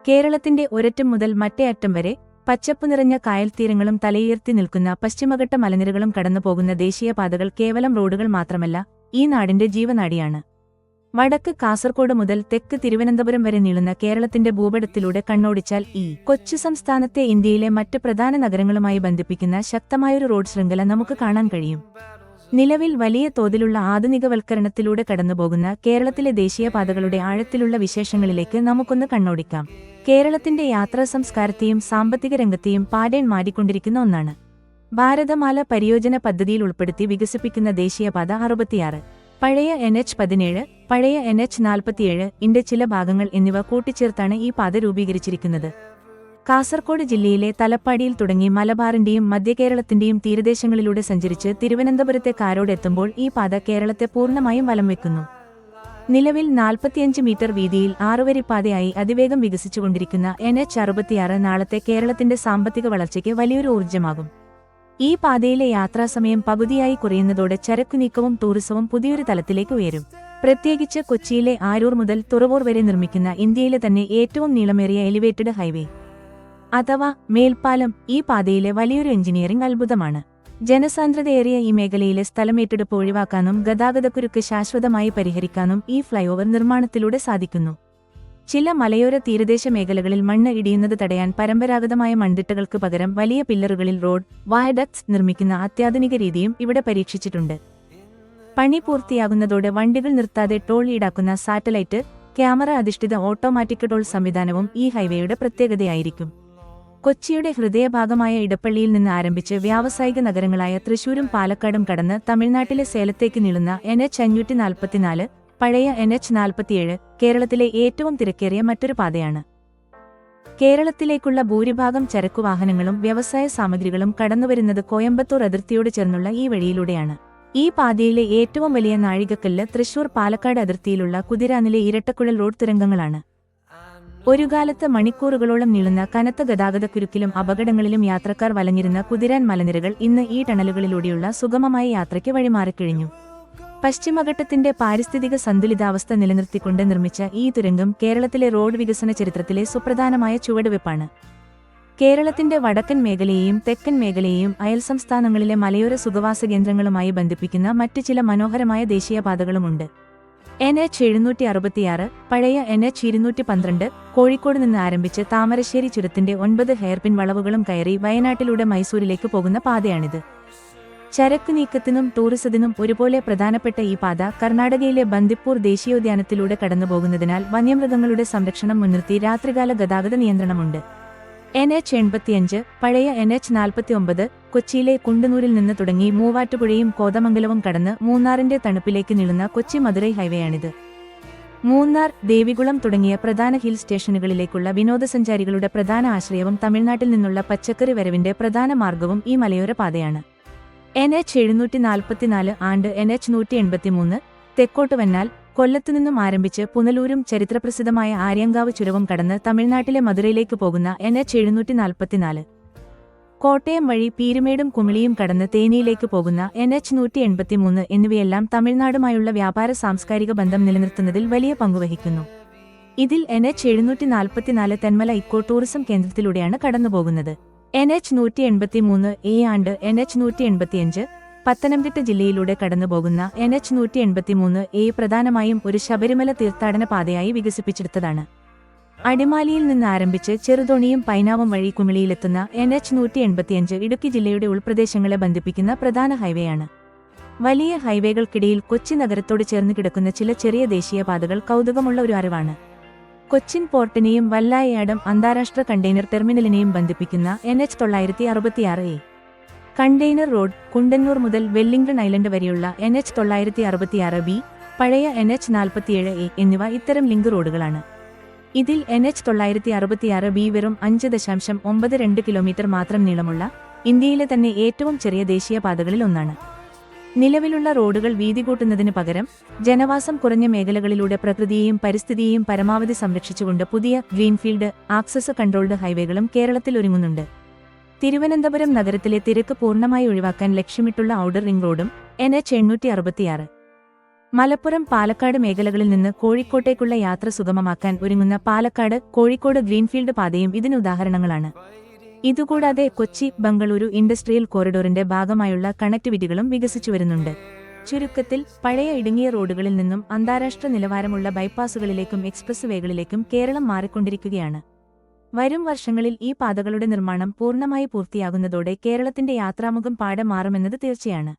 കേരളത്തിന്റെ ഒരറ്റം മുതൽ മറ്റേ അറ്റം വരെ പച്ചപ്പു നിറഞ്ഞ കായൽത്തീരങ്ങളും തലയുയർത്തി നിൽക്കുന്ന പശ്ചിമഘട്ട മലനിരകളും കടന്നുപോകുന്ന ദേശീയപാതകൾ കേവലം റോഡുകൾ മാത്രമല്ല, ഈ നാടിന്റെ ജീവനാഡിയാണ്. വടക്ക് കാസർകോട് മുതൽ തെക്ക് തിരുവനന്തപുരം വരെ നീളുന്ന കേരളത്തിന്റെ ഭൂപടത്തിലൂടെ കണ്ണോടിച്ചാൽ ഈ കൊച്ചു സംസ്ഥാനത്തെ ഇന്ത്യയിലെ മറ്റ് പ്രധാന നഗരങ്ങളുമായി ബന്ധിപ്പിക്കുന്ന ശക്തമായൊരു റോഡ് ശൃംഖല നമുക്ക് കാണാൻ കഴിയും. നിലവിൽ വലിയ തോതിലുള്ള ആധുനികവൽക്കരണത്തിലൂടെ കടന്നുപോകുന്ന കേരളത്തിലെ ദേശീയപാതകളുടെ ആഴത്തിലുള്ള വിശേഷങ്ങളിലേക്ക് നമുക്കൊന്ന് കണ്ണോടിക്കാം. കേരളത്തിന്റെ യാത്രാ സംസ്കാരത്തെയും സാമ്പത്തിക രംഗത്തെയും പാടേൺ മാറ്റിക്കൊണ്ടിരിക്കുന്ന ഒന്നാണ്. ഭാരതമാല പരിയോജന പദ്ധതിയിൽ ഉൾപ്പെടുത്തി വികസിപ്പിക്കുന്ന ദേശീയപാത 66, പഴയ NH-17, പഴയ NH-47 ന്റെ ചില ഭാഗങ്ങൾ എന്നിവ കൂട്ടിച്ചേർത്താണ് ഈ പാത രൂപീകരിച്ചിരിക്കുന്നത്. കാസർകോട് ജില്ലയിലെ തലപ്പാടിയിൽ തുടങ്ങി മലബാറിന്റെയും മധ്യകേരളത്തിന്റെയും തീരദേശങ്ങളിലൂടെ സഞ്ചരിച്ച് തിരുവനന്തപുരത്തെ കാരോടെത്തുമ്പോൾ ഈ പാത കേരളത്തെ പൂർണ്ണമായും വലം വെക്കുന്നു. നിലവിൽ 45 മീറ്റർ വീതിയിൽ 6-വരിപ്പാതയായി അതിവേഗം വികസിച്ചുകൊണ്ടിരിക്കുന്ന NH-66 നാളത്തെ കേരളത്തിന്റെ സാമ്പത്തിക വളർച്ചയ്ക്ക് വലിയൊരു ഊർജ്ജമാകും. ഈ പാതയിലെ യാത്രാസമയം പകുതിയായി കുറയുന്നതോടെ ചരക്കുനീക്കവും ടൂറിസവും പുതിയൊരു തലത്തിലേക്ക് ഉയരും. പ്രത്യേകിച്ച് കൊച്ചിയിലെ ആരൂർ മുതൽ തുറവൂർ വരെ നിർമ്മിക്കുന്ന ഇന്ത്യയിലെ തന്നെ ഏറ്റവും നീളമേറിയ എലിവേറ്റഡ് ഹൈവേ അഥവാ മേൽപ്പാലം ഈ പാതയിലെ വലിയൊരു എഞ്ചിനീയറിംഗ് അത്ഭുതമാണ്. ജനസാന്ദ്രതയേറിയ ഈ മേഖലയിലെ സ്ഥലമേറ്റെടുപ്പ് ഒഴിവാക്കാനും ഗതാഗതക്കുരുക്ക് ശാശ്വതമായി പരിഹരിക്കാനും ഈ ഫ്ലൈഓവർ നിർമ്മാണത്തിലൂടെ സാധിക്കുന്നു. ചില മലയോര തീരദേശ മേഖലകളിൽ മണ്ണ് ഇടിയുന്നത് തടയാൻ പരമ്പരാഗതമായ മൺതിട്ടകൾക്ക് പകരം വലിയ പില്ലറുകളിൽ റോഡ് വയഡക്ട്സ് നിർമ്മിക്കുന്ന അത്യാധുനിക രീതിയും ഇവിടെ പരീക്ഷിച്ചിട്ടുണ്ട്. പണി പൂർത്തിയാകുന്നതോടെ വണ്ടികൾ നിർത്താതെ ടോൾ ഈടാക്കുന്ന സാറ്റലൈറ്റ് ക്യാമറ അധിഷ്ഠിത ഓട്ടോമാറ്റിക് ടോൾ സംവിധാനവും ഈ ഹൈവേയുടെ പ്രത്യേകതയായിരിക്കും. കൊച്ചിയുടെ ഹൃദയഭാഗമായ ഇടപ്പള്ളിയിൽ നിന്ന് ആരംഭിച്ച് വ്യാവസായിക നഗരങ്ങളായ തൃശൂരും പാലക്കാടും കടന്ന് തമിഴ്നാട്ടിലെ സേലത്തേക്ക് നീളുന്ന NH-544, പഴയ NH-47 കേരളത്തിലെ ഏറ്റവും തിരക്കേറിയ മറ്റൊരു പാതയാണ്. കേരളത്തിലേക്കുള്ള ഭൂരിഭാഗം ചരക്കുവാഹനങ്ങളും വ്യവസായ സാമഗ്രികളും കടന്നുവരുന്നത് കോയമ്പത്തൂർ അതിർത്തിയോട് ചേർന്നുള്ള ഈ വഴിയിലൂടെയാണ്. ഈ പാതയിലെ ഏറ്റവും വലിയ നാഴികക്കല്ല് തൃശൂർ-പാലക്കാട് അതിർത്തിയിലുള്ള കുതിരാനിലെ ഇരട്ടക്കുഴൽ റോഡ് തുരങ്കങ്ങളാണ്. ഒരു കാലത്ത് മണിക്കൂറുകളോളം നീളുന്ന കനത്ത ഗതാഗതക്കുരുക്കിലും അപകടങ്ങളിലും യാത്രക്കാർ വലഞ്ഞിരുന്ന കുതിരാൻ മലനിരകൾ ഇന്ന് ഈ ടണലുകളിലൂടെയുള്ള സുഗമമായ യാത്രയ്ക്ക് വഴിമാറിക്കഴിഞ്ഞു. പശ്ചിമഘട്ടത്തിന്റെ പാരിസ്ഥിതിക സന്തുലിതാവസ്ഥ നിലനിർത്തിക്കൊണ്ട് നിർമ്മിച്ച ഈ തുരങ്കം കേരളത്തിലെ റോഡ് വികസന ചരിത്രത്തിലെ സുപ്രധാനമായ ചുവടുവെപ്പാണ്. കേരളത്തിന്റെ വടക്കൻ മേഖലയെയും തെക്കൻ മേഖലയെയും അയൽ സംസ്ഥാനങ്ങളിലെ മലയോര സുഖവാസ കേന്ദ്രങ്ങളുമായി ബന്ധിപ്പിക്കുന്ന മറ്റ് ചില മനോഹരമായ ദേശീയപാതകളുമുണ്ട്. NH-766, പഴയ NH-212 കോഴിക്കോട് നിന്ന് ആരംഭിച്ച് താമരശ്ശേരി ചുരത്തിന്റെ 9 ഹെയർപിൻ വളവുകളും കയറി വയനാട്ടിലൂടെ മൈസൂരിലേക്ക് പോകുന്ന പാതയാണിത്. ചരക്ക് നീക്കത്തിനും ടൂറിസത്തിനും ഒരുപോലെ പ്രധാനപ്പെട്ട ഈ പാത കർണാടകയിലെ ബന്ദിപ്പൂർ ദേശീയോദ്യാനത്തിലൂടെ കടന്നുപോകുന്നതിനാൽ വന്യമൃഗങ്ങളുടെ സംരക്ഷണം മുൻനിർത്തി രാത്രികാല ഗതാഗത നിയന്ത്രണമുണ്ട്. NH-85, പഴയ NH-49 കൊച്ചിയിലെ കുണ്ടന്നൂരിൽ നിന്ന് തുടങ്ങി മൂവാറ്റുപുഴയും കോതമംഗലവും കടന്ന് മൂന്നാറിന്റെ തണുപ്പിലേക്ക് നീളുന്ന കൊച്ചി മധുരൈ ഹൈവേയാണിത്. മൂന്നാർ, ദേവികുളം തുടങ്ങിയ പ്രധാന ഹിൽ സ്റ്റേഷനുകളിലേക്കുള്ള വിനോദസഞ്ചാരികളുടെ പ്രധാന ആശ്രയവും തമിഴ്നാട്ടിൽ നിന്നുള്ള പച്ചക്കറി വരവിന്റെ പ്രധാന മാർഗവും ഈ മലയോര പാതയാണ്. NH-744 ആൻഡ് NH-183 തെക്കോട്ട് വന്നാൽ കൊല്ലത്തുനിന്നും ആരംഭിച്ച് പുനലൂരും ചരിത്രപ്രസിദ്ധമായ ആര്യങ്കാവ് ചുരവും കടന്ന് തമിഴ്നാട്ടിലെ മധുരയിലേക്ക് പോകുന്ന NH-744, കോട്ടയം വഴി പീരുമേടും കുമിളിയും കടന്ന് തേനിയിലേക്ക് പോകുന്ന NH-183 എന്നിവയെല്ലാം തമിഴ്നാടുമായുള്ള വ്യാപാര സാംസ്കാരിക ബന്ധം നിലനിർത്തുന്നതിൽ വലിയ പങ്കുവഹിക്കുന്നു. ഇതിൽ NH-744 തെന്മല ഇക്കോ ടൂറിസം കേന്ദ്രത്തിലൂടെയാണ് കടന്നുപോകുന്നത്. NH-183A ആൻഡ് NH-185 പത്തനംതിട്ട ജില്ലയിലൂടെ കടന്നുപോകുന്ന NH-183A പ്രധാനമായും ഒരു ശബരിമല തീർത്ഥാടന പാതയായി വികസിപ്പിച്ചെടുത്തതാണ്. അടിമാലിയിൽ നിന്ന് ആരംഭിച്ച് ചെറുതോണിയും പൈനാവും വഴി കുമിളിയിലെത്തുന്ന NH-185 ഇടുക്കി ജില്ലയുടെ ഉൾപ്രദേശങ്ങളെ ബന്ധിപ്പിക്കുന്ന പ്രധാന ഹൈവേയാണ്. വലിയ ഹൈവേകൾക്കിടയിൽ കൊച്ചി നഗരത്തോട് ചേർന്ന് കിടക്കുന്ന ചില ചെറിയ ദേശീയപാതകൾ കൗതുകമുള്ള ഒരു അറിവാണ്. കൊച്ചിൻ പോർട്ടിനെയും വല്ലായിയാടം അന്താരാഷ്ട്ര കണ്ടെയ്നർ ടെർമിനലിനെയും ബന്ധിപ്പിക്കുന്ന NH-966A കണ്ടെയ്നർ റോഡ്, കുണ്ടന്നൂർ മുതൽ വെല്ലിംഗ്ടൺ ഐലൻഡ് വരെയുള്ള NH-966B, പഴയ NH-47A എന്നിവ ഇത്തരം ലിങ്ക് റോഡുകളാണ്. ഇതിൽ NH-966B വെറും 5.92 കിലോമീറ്റർ മാത്രം നീളമുള്ള ഇന്ത്യയിലെ തന്നെ ഏറ്റവും ചെറിയ ദേശീയപാതകളിൽ ഒന്നാണ്. നിലവിലുള്ള റോഡുകൾ വീതി കൂട്ടുന്നതിന് പകരം ജനവാസം കുറഞ്ഞ മേഖലകളിലൂടെ പ്രകൃതിയെയും പരിസ്ഥിതിയെയും പരമാവധി സംരക്ഷിച്ചുകൊണ്ട് പുതിയ ഗ്രീൻഫീൽഡ് ആക്സസ് കൺട്രോൾഡ് ഹൈവേകളും കേരളത്തിൽ ഒരുങ്ങുന്നുണ്ട്. തിരുവനന്തപുരം നഗരത്തിലെ തിരക്ക് പൂർണ്ണമായി ഒഴിവാക്കാൻ ലക്ഷ്യമിട്ടുള്ള ഔട്ടർ റിംഗ് റോഡും NH-866 മലപ്പുറം പാലക്കാട് മേഖലകളിൽ നിന്ന് കോഴിക്കോട്ടേക്കുള്ള യാത്ര സുഗമമാക്കാൻ ഒരുങ്ങുന്ന പാലക്കാട് കോഴിക്കോട് ഗ്രീൻഫീൽഡ് പാതയും ഇതിനുദാഹരണങ്ങളാണ്. ഇതുകൂടാതെ കൊച്ചി ബംഗളൂരു ഇൻഡസ്ട്രിയൽ കോറിഡോറിന്റെ ഭാഗമായുള്ള കണക്ടിവിറ്റികളും വികസിച്ചുവരുന്നുണ്ട്. ചുരുക്കത്തിൽ പഴയ ഇടുങ്ങിയ റോഡുകളിൽ നിന്നും അന്താരാഷ്ട്ര നിലവാരമുള്ള ബൈപ്പാസുകളിലേക്കും എക്സ്പ്രസ് വേകളിലേക്കും കേരളം മാറിക്കൊണ്ടിരിക്കുകയാണ്. വരും വർഷങ്ങളിൽ ഈ പാതകളുടെ നിർമ്മാണം പൂർണ്ണമായി പൂർത്തിയാകുന്നതോടെ കേരളത്തിന്റെ യാത്രാമുഖം പാടെ മാറുമെന്നത് തീർച്ചയാണ്.